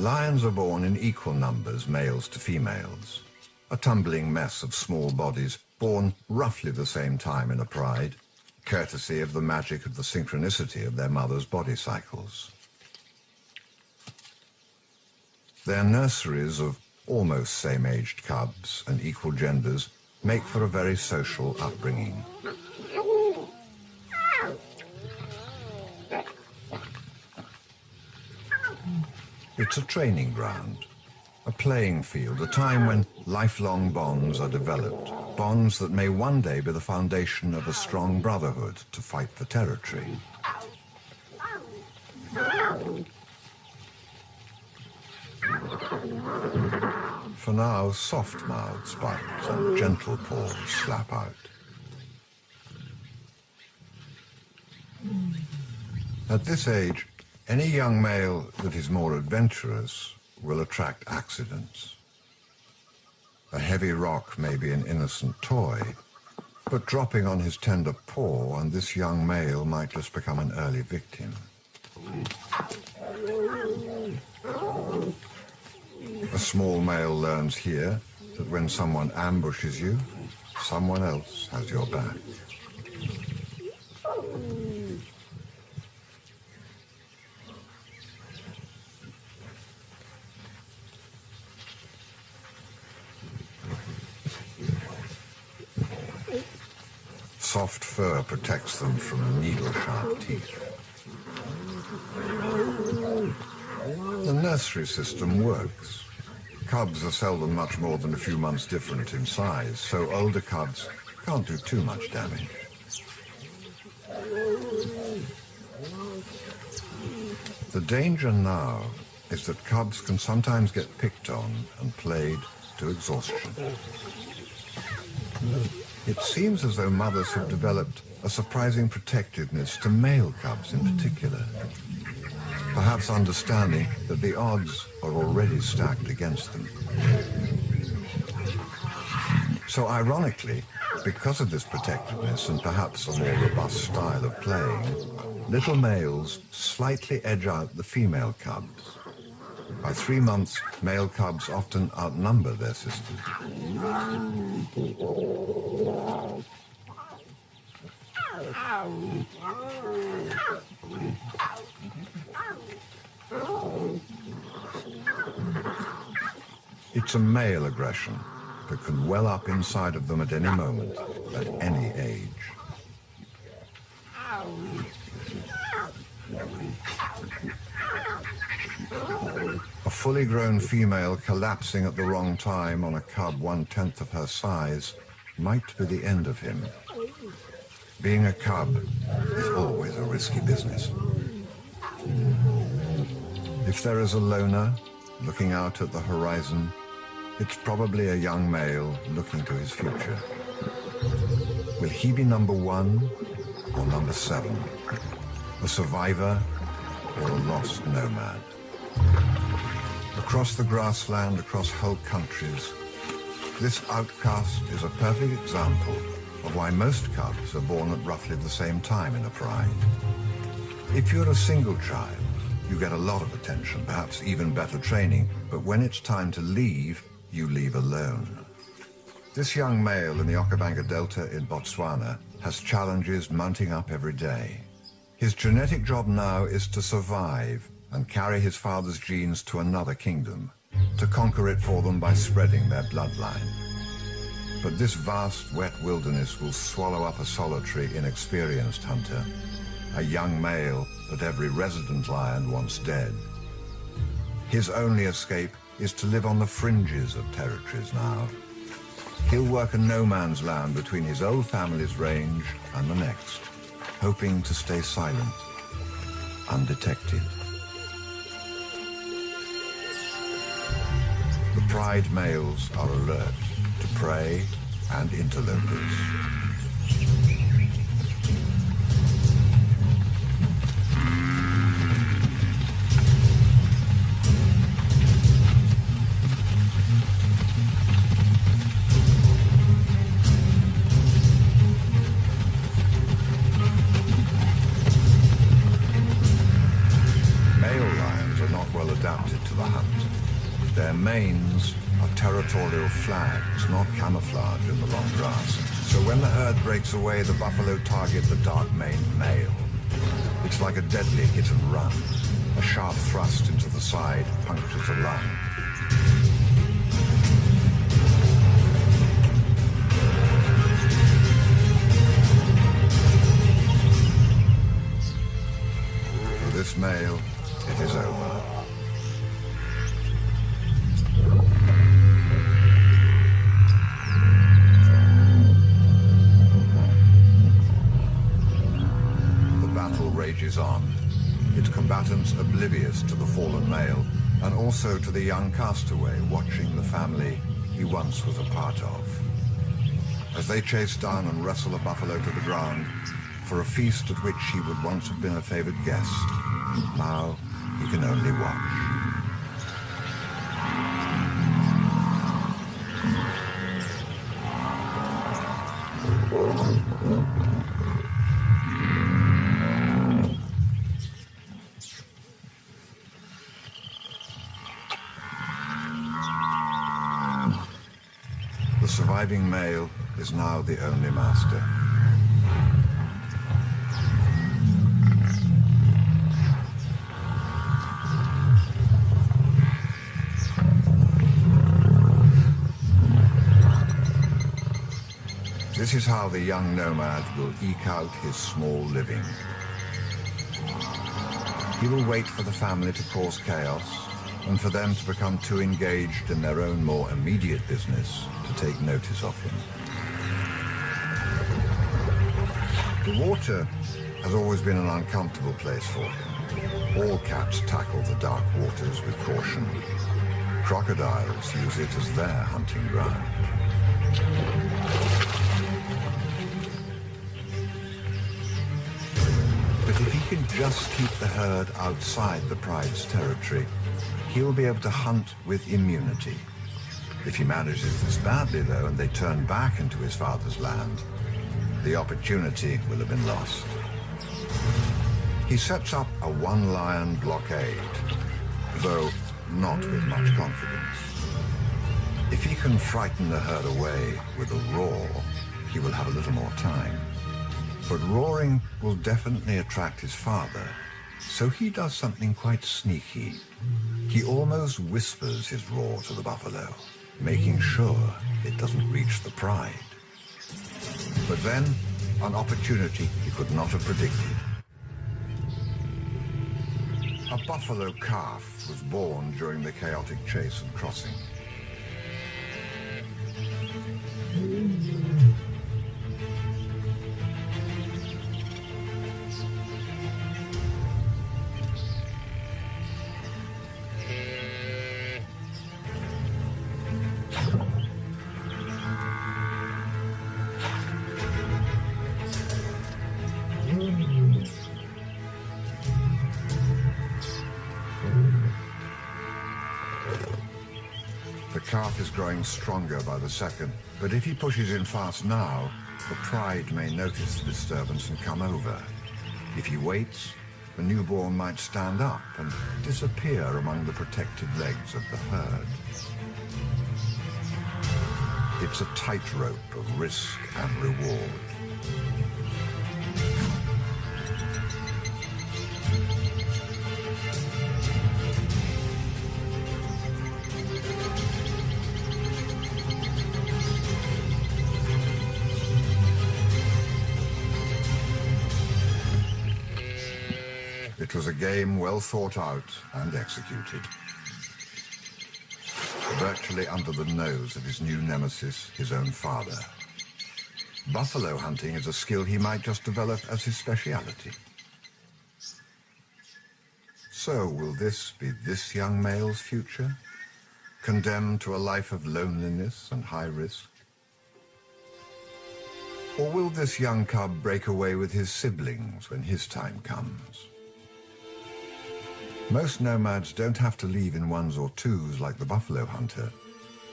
Lions are born in equal numbers, males to females. A tumbling mess of small bodies born roughly the same time in a pride, courtesy of the magic of the synchronicity of their mothers' body cycles. Their nurseries of almost same-aged cubs and equal genders make for a very social upbringing. It's a training ground, a playing field, a time when lifelong bonds are developed, bonds that may one day be the foundation of a strong brotherhood to fight for territory. For now, soft mouths bite and gentle paws slap out. At this age, any young male that is more adventurous will attract accidents. A heavy rock may be an innocent toy, but dropping on his tender paw and this young male might just become an early victim. A small male learns here that when someone ambushes you, someone else has your back. Soft fur protects them from needle-sharp teeth. The nursery system works. Cubs are seldom much more than a few months different in size, so older cubs can't do too much damage. The danger now is that cubs can sometimes get picked on and played to exhaustion. It seems as though mothers have developed a surprising protectiveness to male cubs in particular, perhaps understanding that the odds are already stacked against them. So ironically, because of this protectiveness and perhaps a more robust style of playing, little males slightly edge out the female cubs. By 3 months, male cubs often outnumber their sisters. It's a male aggression that can well up inside of them at any moment, at any age. A fully grown female collapsing at the wrong time on a cub 1/10 of her size might be the end of him. Being a cub is always a risky business. If there is a loner looking out at the horizon, it's probably a young male looking to his future. Will he be number 1 or number 7? A survivor or a lost nomad? Across the grassland, across whole countries, this outcast is a perfect example of why most cubs are born at roughly the same time in a pride. If you're a single child, you get a lot of attention, perhaps even better training, but when it's time to leave, you leave alone. This young male in the Okavango Delta in Botswana has challenges mounting up every day. His genetic job now is to survive and carry his father's genes to another kingdom, to conquer it for them by spreading their bloodline. But this vast, wet wilderness will swallow up a solitary, inexperienced hunter, a young male that every resident lion wants dead. His only escape is to live on the fringes of territories now. He'll work a no-man's land between his old family's range and the next, hoping to stay silent, undetected. The pride males are alert to prey and interlopers. Male lions are not well adapted to the hunt. Their manes are territorial flags, not camouflage in the long grass. So when the herd breaks away, the buffalo target the dark-maned male. It's like a deadly hit and run. A sharp thrust into the side punctures a lung. For this male, it is over. Rages on, its combatants oblivious to the fallen male and also to the young castaway watching the family he once was a part of. As they chase down and wrestle a buffalo to the ground for a feast at which he would once have been a favored guest, now he can only watch. The surviving male is now the only master. This is how the young nomad will eke out his small living. He will wait for the family to cause chaos and for them to become too engaged in their own more immediate business to take notice of him. The water has always been an uncomfortable place for him. All cats tackle the dark waters with caution. Crocodiles use it as their hunting ground. But if he can just keep the herd outside the pride's territory, he will be able to hunt with immunity. If he manages this badly, though, and they turn back into his father's land, the opportunity will have been lost. He sets up a one-lion blockade, though not with much confidence. If he can frighten the herd away with a roar, he will have a little more time. But roaring will definitely attract his father, so he does something quite sneaky. He almost whispers his roar to the buffalo, making sure it doesn't reach the pride. But then, an opportunity he could not have predicted. A buffalo calf was born during the chaotic chase and crossing. The calf is growing stronger by the second, but if he pushes in fast now, the pride may notice the disturbance and come over. If he waits, the newborn might stand up and disappear among the protected legs of the herd. It's a tightrope of risk and reward. It was a game well thought out and executed. Virtually under the nose of his new nemesis, his own father. Buffalo hunting is a skill he might just develop as his speciality. So will this be this young male's future? Condemned to a life of loneliness and high risk? Or will this young cub break away with his siblings when his time comes? Most nomads don't have to leave in ones or twos like the buffalo hunter.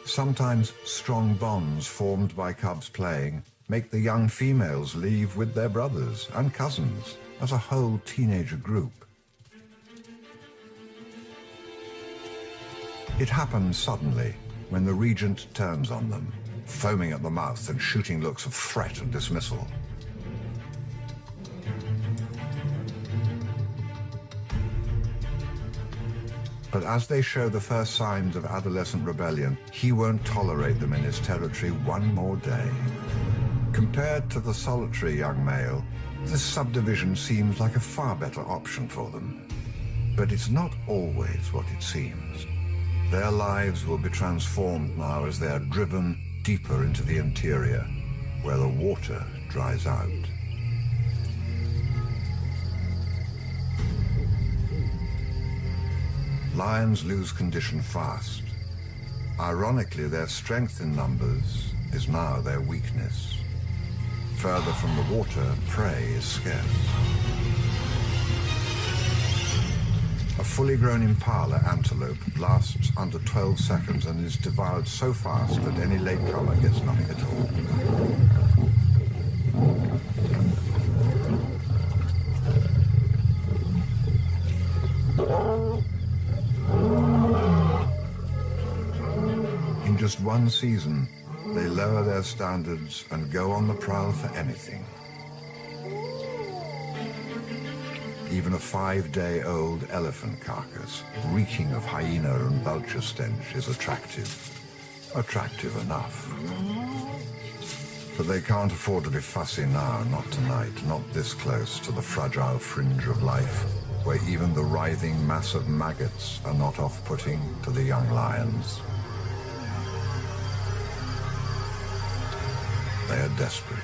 Sometimes strong bonds formed by cubs playing make the young females leave with their brothers and cousins as a whole teenager group. It happens suddenly when the regent turns on them, foaming at the mouth and shooting looks of threat and dismissal. But as they show the first signs of adolescent rebellion, he won't tolerate them in his territory one more day. Compared to the solitary young male, this subdivision seems like a far better option for them. But it's not always what it seems. Their lives will be transformed now as they are driven deeper into the interior, where the water dries out. Lions lose condition fast. Ironically, their strength in numbers is now their weakness. Further from the water, prey is scarce. A fully grown impala antelope lasts under 12 seconds and is devoured so fast that any latecomer gets nothing at all. In just one season, they lower their standards and go on the prowl for anything. Even a 5-day-old elephant carcass, reeking of hyena and vulture stench, is attractive. Attractive enough. But they can't afford to be fussy now, not tonight, not this close to the fragile fringe of life, where even the writhing mass of maggots are not off-putting to the young lions. They are desperate.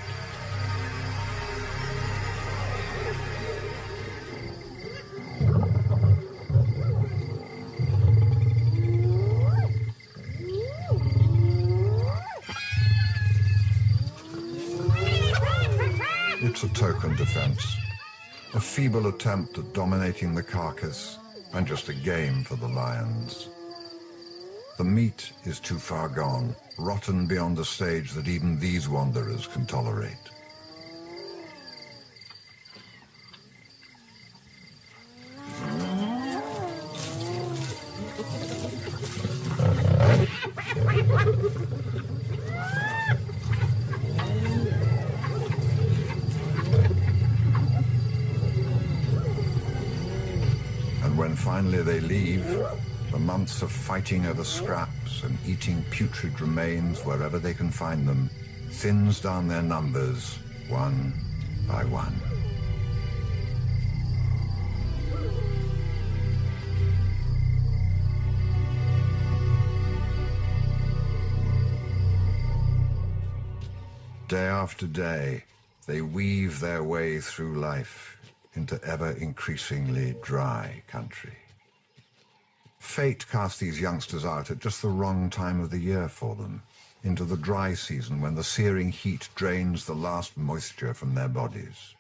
It's a token defense, a feeble attempt at dominating the carcass, and just a game for the lions. The meat is too far gone, rotten beyond the stage that even these wanderers can tolerate. And when finally they leave, the months of fighting over scraps and eating putrid remains wherever they can find them thins down their numbers one by one. Day after day, they weave their way through life into ever-increasingly dry country. Fate cast these youngsters out at just the wrong time of the year for them, into the dry season when the searing heat drains the last moisture from their bodies.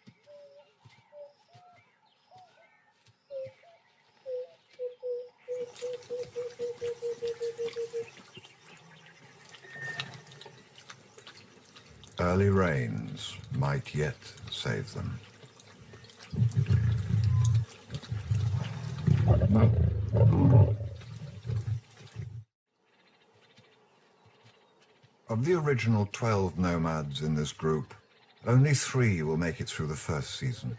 Early rains might yet save them. Of the original 12 nomads in this group, only 3 will make it through the first season.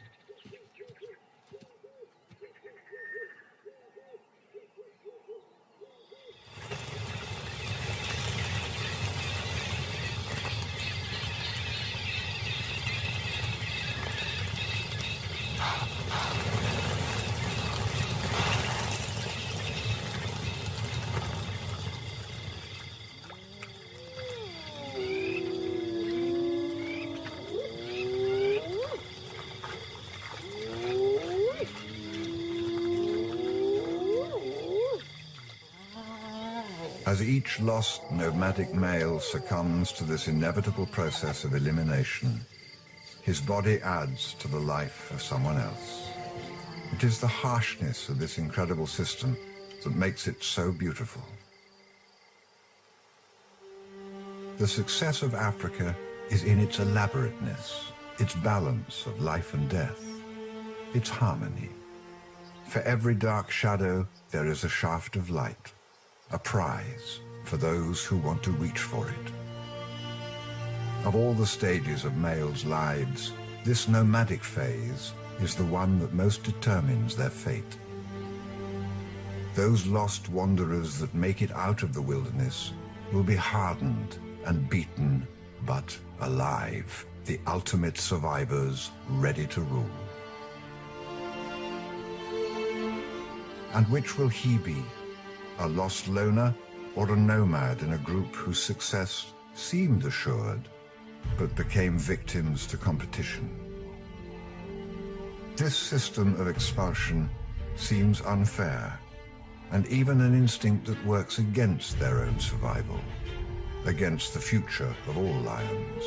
As each lost nomadic male succumbs to this inevitable process of elimination, his body adds to the life of someone else. It is the harshness of this incredible system that makes it so beautiful. The success of Africa is in its elaborateness, its balance of life and death, its harmony. For every dark shadow, there is a shaft of light. a prize for those who want to reach for it. Of all the stages of males' lives, this nomadic phase is the one that most determines their fate. Those lost wanderers that make it out of the wilderness will be hardened and beaten, but alive, the ultimate survivors ready to rule. And which will he be? A lost loner or a nomad in a group whose success seemed assured, but became victims to competition? This system of expulsion seems unfair, and even an instinct that works against their own survival, against the future of all lions.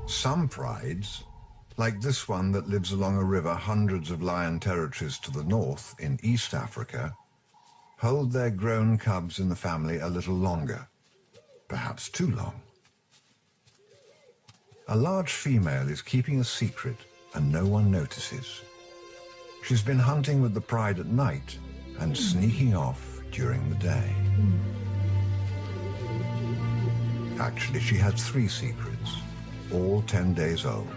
Some prides, like this one that lives along a river hundreds of lion territories to the north in East Africa, hold their grown cubs in the family a little longer, perhaps too long. A large female is keeping a secret and no one notices. She's been hunting with the pride at night and sneaking off during the day. Actually, she has 3 secrets, all 10 days old,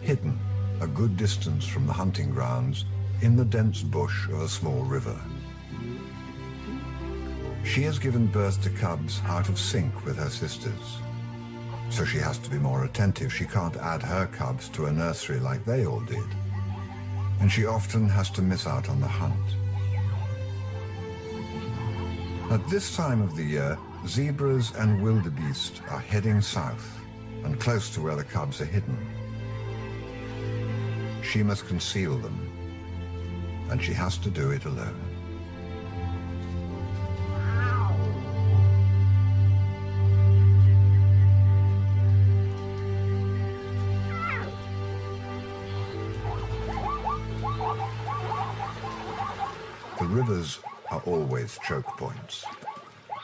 hidden a good distance from the hunting grounds in the dense bush of a small river. She has given birth to cubs out of sync with her sisters, so she has to be more attentive. She can't add her cubs to a nursery like they all did, and she often has to miss out on the hunt. At this time of the year, zebras and wildebeest are heading south and close to where the cubs are hidden. She must conceal them, and she has to do it alone. The rivers are always choke points,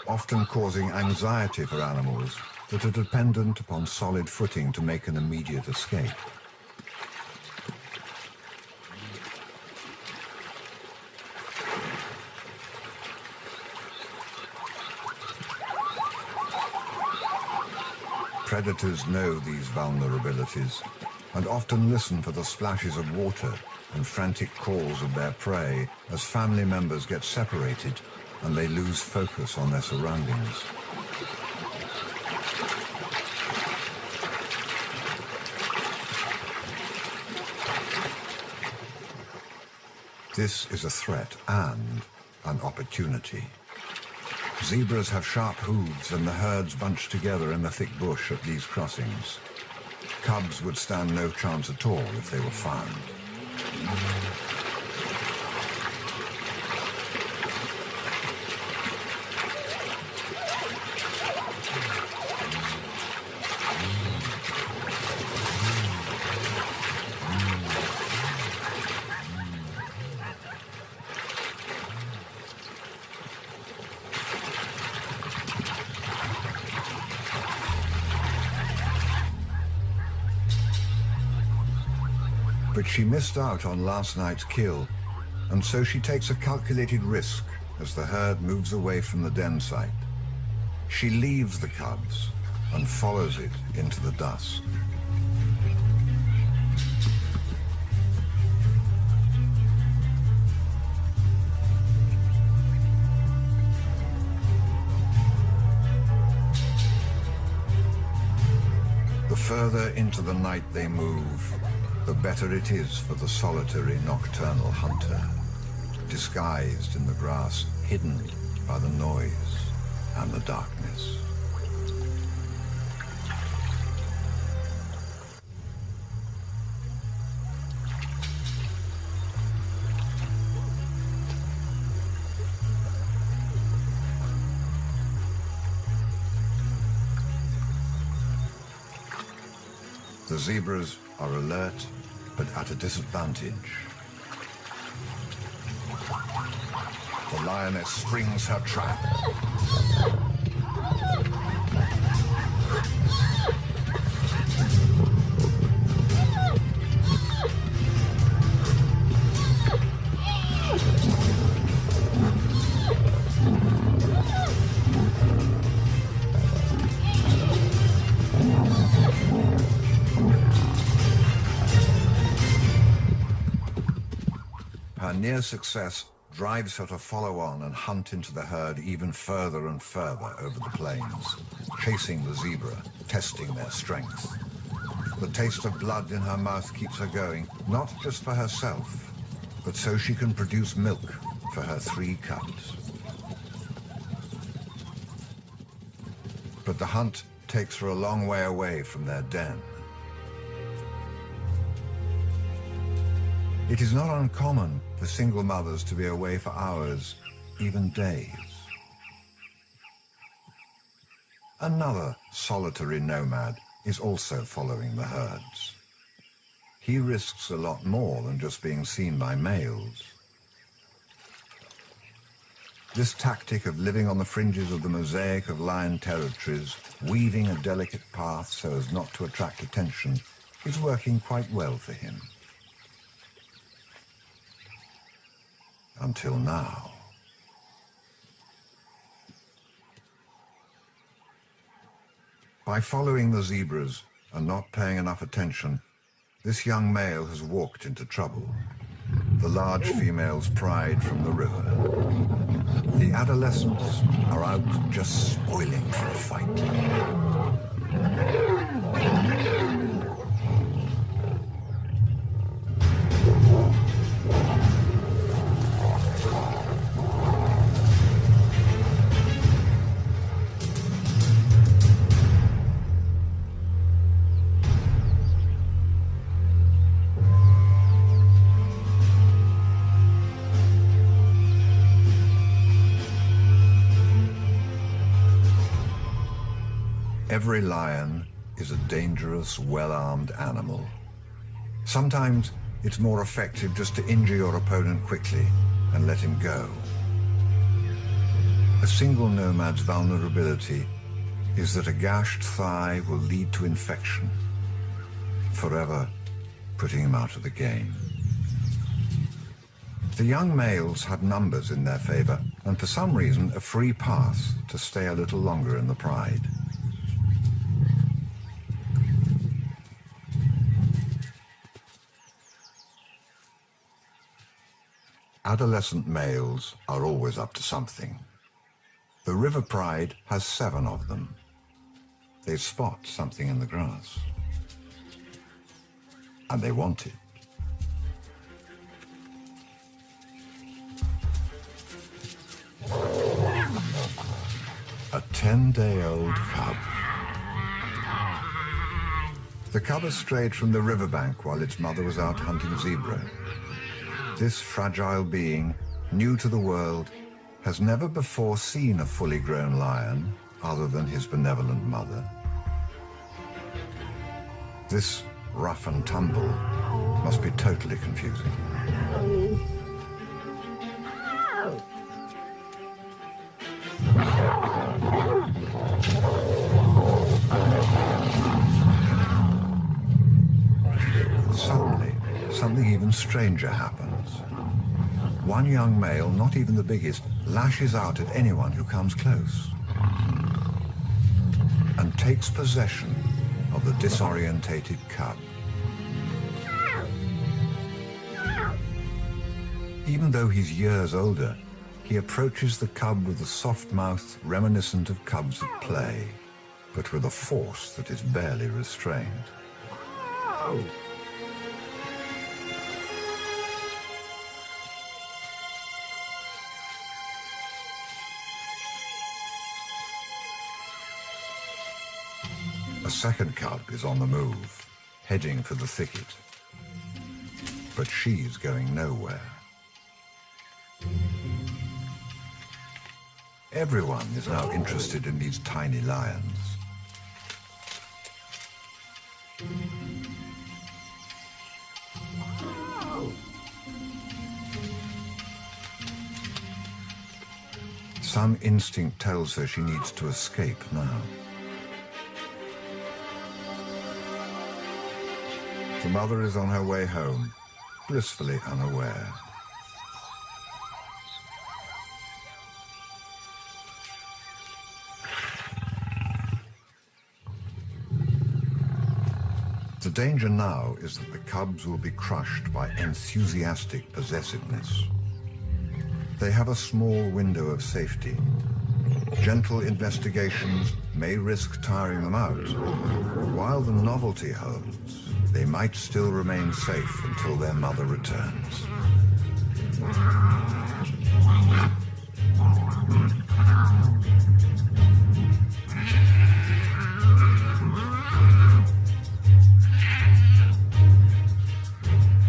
often causing anxiety for animals that are dependent upon solid footing to make an immediate escape. Predators know these vulnerabilities and often listen for the splashes of water and frantic calls of their prey as family members get separated and they lose focus on their surroundings. This is a threat and an opportunity. Zebras have sharp hooves and the herds bunch together in the thick bush at these crossings. Cubs would stand no chance at all if they were found. But she missed out on last night's kill, and so she takes a calculated risk as the herd moves away from the den site. She leaves the cubs and follows it into the dusk. The further into the night they move, the better it is for the solitary nocturnal hunter, disguised in the grass, hidden by the noise and the darkness. The zebras are alert, but at a disadvantage. The lioness springs her trap. near success drives her to follow on and hunt into the herd even further and further over the plains, chasing the zebra, testing their strength. The taste of blood in her mouth keeps her going, not just for herself, but so she can produce milk for her 3 cubs. But the hunt takes her a long way away from their den. It is not uncommon for single mothers to be away for hours, even days. Another solitary nomad is also following the herds. He risks a lot more than just being seen by males. This tactic of living on the fringes of the mosaic of lion territories, weaving a delicate path so as not to attract attention, is working quite well for him. Until now. By following the zebras and not paying enough attention, this young male has walked into trouble. The large female's pride from the river. The adolescents are out just spoiling for a fight. Every lion is a dangerous, well-armed animal. Sometimes it's more effective just to injure your opponent quickly and let him go. A single nomad's vulnerability is that a gashed thigh will lead to infection, forever putting him out of the game. The young males had numbers in their favor, and for some reason a free pass to stay a little longer in the pride. Adolescent males are always up to something. The river pride has 7 of them. They spot something in the grass. And they want it. A 10-day-old cub. The cub has strayed from the riverbank while its mother was out hunting zebra. This fragile being, new to the world, has never before seen a fully grown lion other than his benevolent mother. This rough and tumble must be totally confusing. Suddenly, something even stranger happens. One young male, not even the biggest, lashes out at anyone who comes close and takes possession of the disorientated cub. Even though he's years older, he approaches the cub with a soft mouth reminiscent of cubs at play, but with a force that is barely restrained. A second cub is on the move, heading for the thicket. But she's going nowhere. Everyone is now interested in these tiny lions. Some instinct tells her she needs to escape now. The mother is on her way home, blissfully unaware. The danger now is that the cubs will be crushed by enthusiastic possessiveness. They have a small window of safety. Gentle investigations may risk tiring them out. While the novelty holds, they might still remain safe until their mother returns.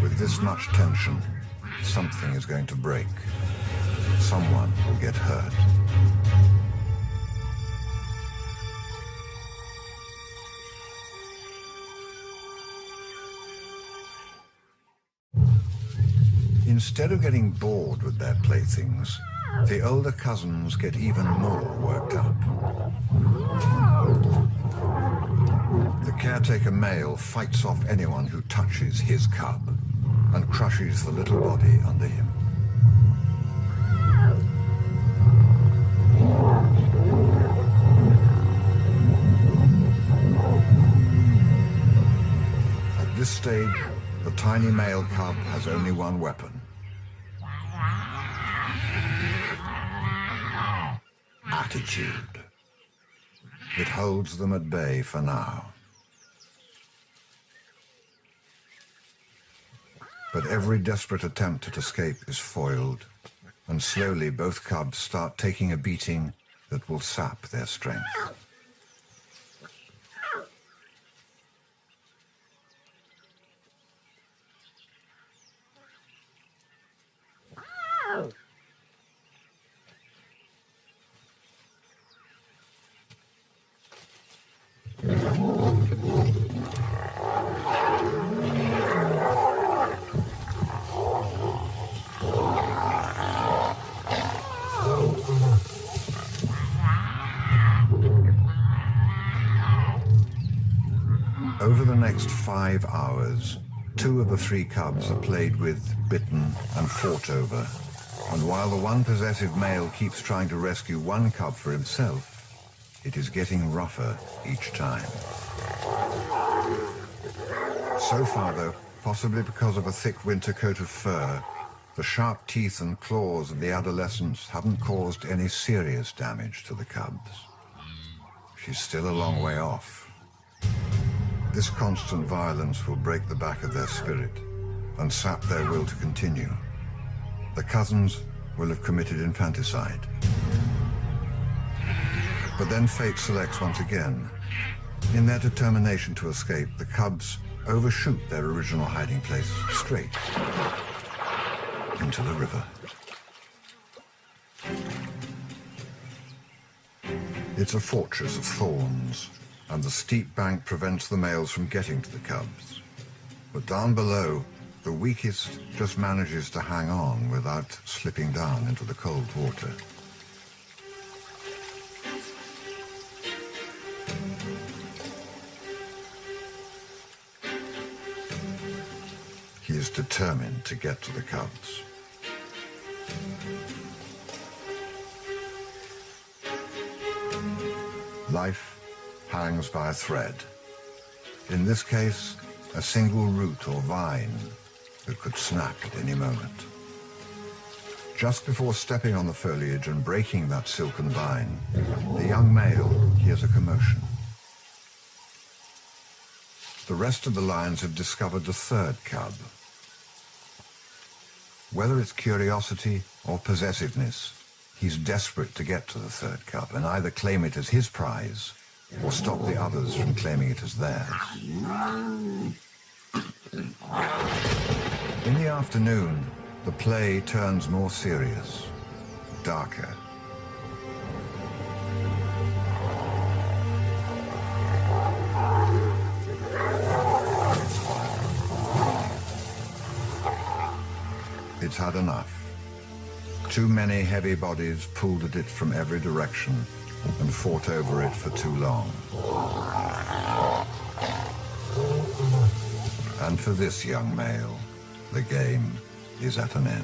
With this much tension, something is going to break. Someone will get hurt. Instead of getting bored with their playthings, the older cousins get even more worked up. The caretaker male fights off anyone who touches his cub and crushes the little body under him. At this stage, the tiny male cub has only one weapon. Attitude. It holds them at bay for now. But every desperate attempt at escape is foiled, and slowly both cubs start taking a beating that will sap their strength. Over the next 5 hours, 2 of the 3 cubs are played with, bitten, and fought over. And while the one possessive male keeps trying to rescue one cub for himself, it is getting rougher each time. So far, though, possibly because of a thick winter coat of fur, the sharp teeth and claws of the adolescents haven't caused any serious damage to the cubs. She's still a long way off. This constant violence will break the back of their spirit and sap their will to continue. The cousins will have committed infanticide. But then fate selects once again. In their determination to escape, the cubs overshoot their original hiding place straight into the river. It's a fortress of thorns, and the steep bank prevents the males from getting to the cubs. But down below, the weakest just manages to hang on without slipping down into the cold water. He is determined to get to the cubs. Life hangs by a thread. In this case, a single root or vine that could snap at any moment. Just before stepping on the foliage and breaking that silken vine, the young male hears a commotion. The rest of the lions have discovered the third cub. Whether it's curiosity or possessiveness, he's desperate to get to the third cub and either claim it as his prize or stop the others from claiming it as theirs. In the afternoon, the play turns more serious, darker. It's had enough. Too many heavy bodies pulled at it from every direction and fought over it for too long. And for this young male, the game is at an end.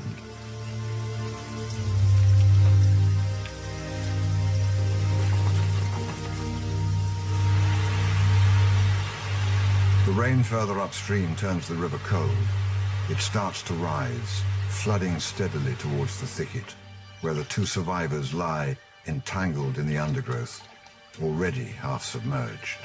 The the rain further upstream turns the river cold, it starts to rise, flooding steadily towards the thicket, where the two survivors lie entangled in the undergrowth, already half submerged.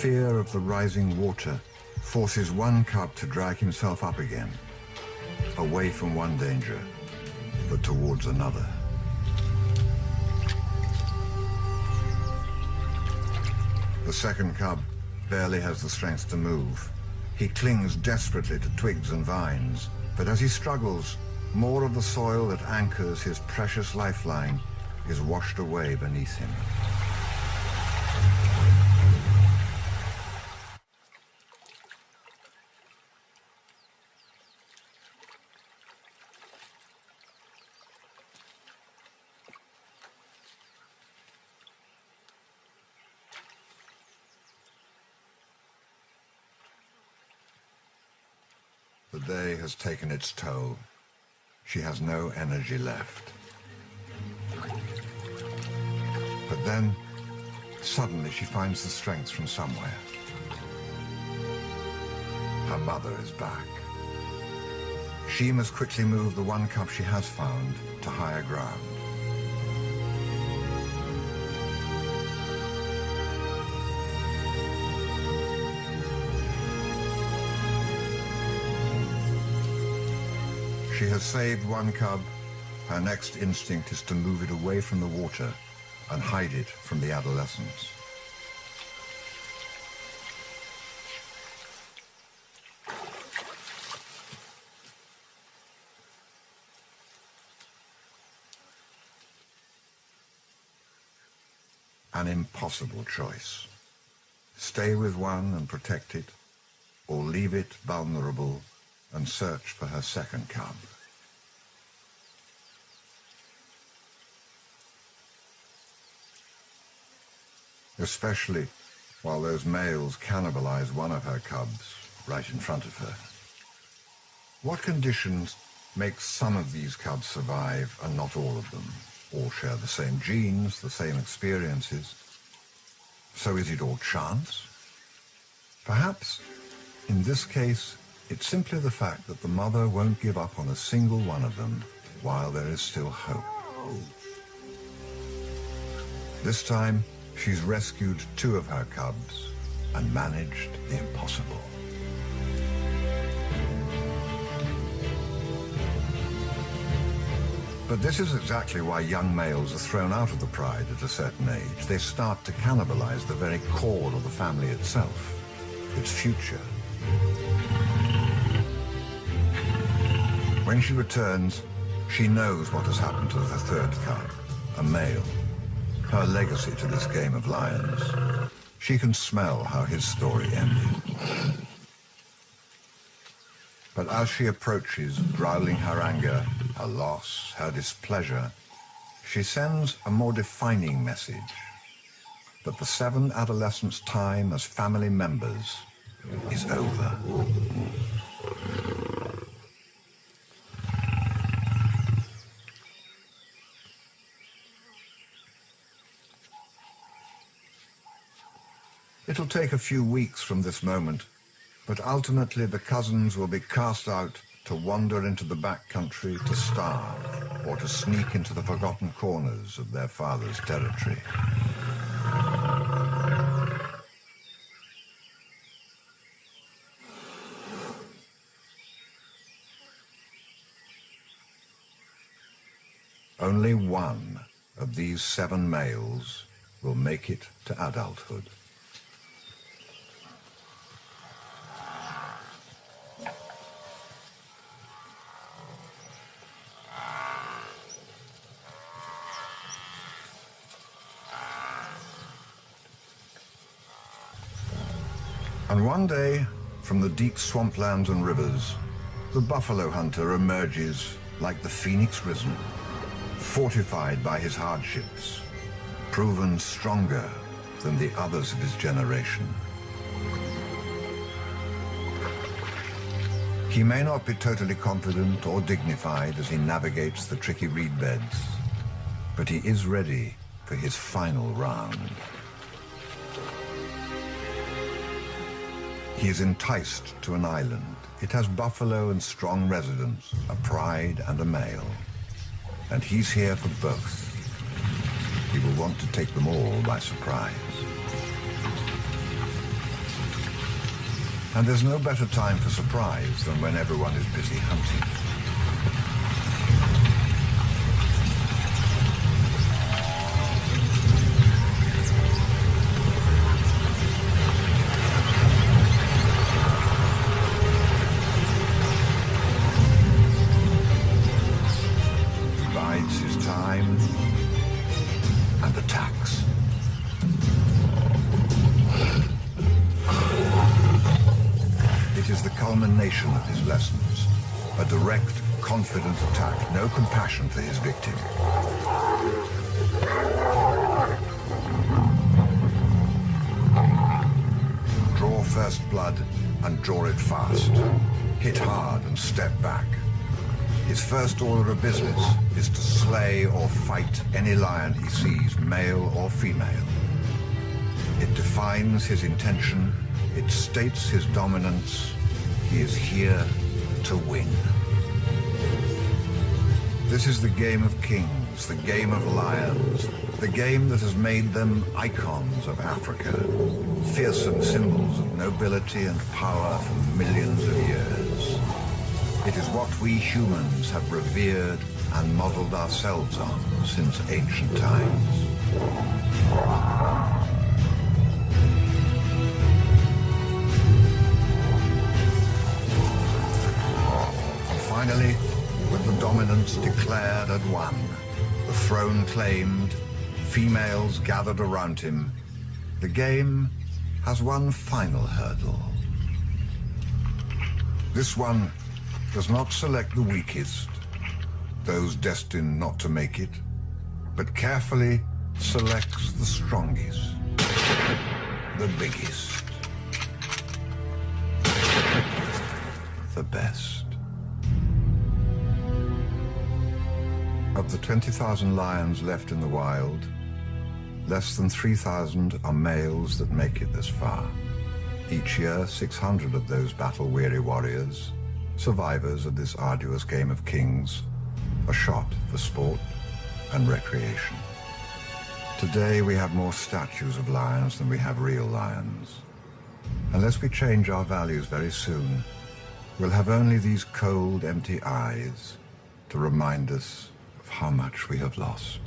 Fear of the rising water forces one cub to drag himself up again, away from one danger, but towards another. The second cub barely has the strength to move. He clings desperately to twigs and vines, but as he struggles, more of the soil that anchors his precious lifeline is washed away beneath him. The day has taken its toll. She has no energy left. But then, suddenly she finds the strength from somewhere. Her mother is back. She must quickly move the one cub she has found to higher ground. She has saved one cub. Her next instinct is to move it away from the water and hide it from the adolescents. An impossible choice. Stay with one and protect it, or leave it vulnerable and search for her second cub. Especially while those males cannibalize one of her cubs right in front of her. What conditions make some of these cubs survive and not all of them? All share the same genes, the same experiences. So is it all chance? Perhaps, in this case, it's simply the fact that the mother won't give up on a single one of them while there is still hope. This time, she's rescued two of her cubs and managed the impossible. But this is exactly why young males are thrown out of the pride at a certain age. They start to cannibalize the very core of the family itself, its future. When she returns, she knows what has happened to the third cub, a male, her legacy to this game of lions. She can smell how his story ended. But as she approaches, growling her anger, her loss, her displeasure, she sends a more defining message, that the 7 adolescents' time as family members is over. It'll take a few weeks from this moment, but ultimately the cousins will be cast out to wander into the backcountry to starve or to sneak into the forgotten corners of their father's territory. Only one of these 7 males will make it to adulthood. And one day, From the deep swamplands and rivers, the buffalo hunter emerges like the phoenix risen, fortified by his hardships, proven stronger than the others of his generation. He may not be totally confident or dignified as he navigates the tricky reed beds, but he is ready for his final round. He is enticed to an island. It has buffalo and strong residents, a pride and a male. And he's here for both. He will want to take them all by surprise. And there's no better time for surprise than when everyone is busy hunting. He bides his time and attacks. It is the culmination of his lessons. A direct, confident attack, no compassion for his victim. Draw first blood and draw it fast. Hit hard and step back. His first order of business is to slay or fight any lion he sees, male or female. It defines his intention. It states his dominance. He is here to win. This is the game of kings, the game of lions, the game that has made them icons of Africa, fearsome symbols of nobility and power for millions of years. It is what we humans have revered and modeled ourselves on since ancient times. Finally, with the dominance declared and won, the throne claimed, females gathered around him, the game has one final hurdle. This one does not select the weakest, those destined not to make it, but carefully selects the strongest, the biggest, the best. Of the 20,000 lions left in the wild, less than 3,000 are males that make it this far. Each year, 600 of those battle-weary warriors, survivors of this arduous game of kings, are shot for sport and recreation. Today, we have more statues of lions than we have real lions. Unless we change our values very soon, we'll have only these cold, empty eyes to remind us how much we have lost.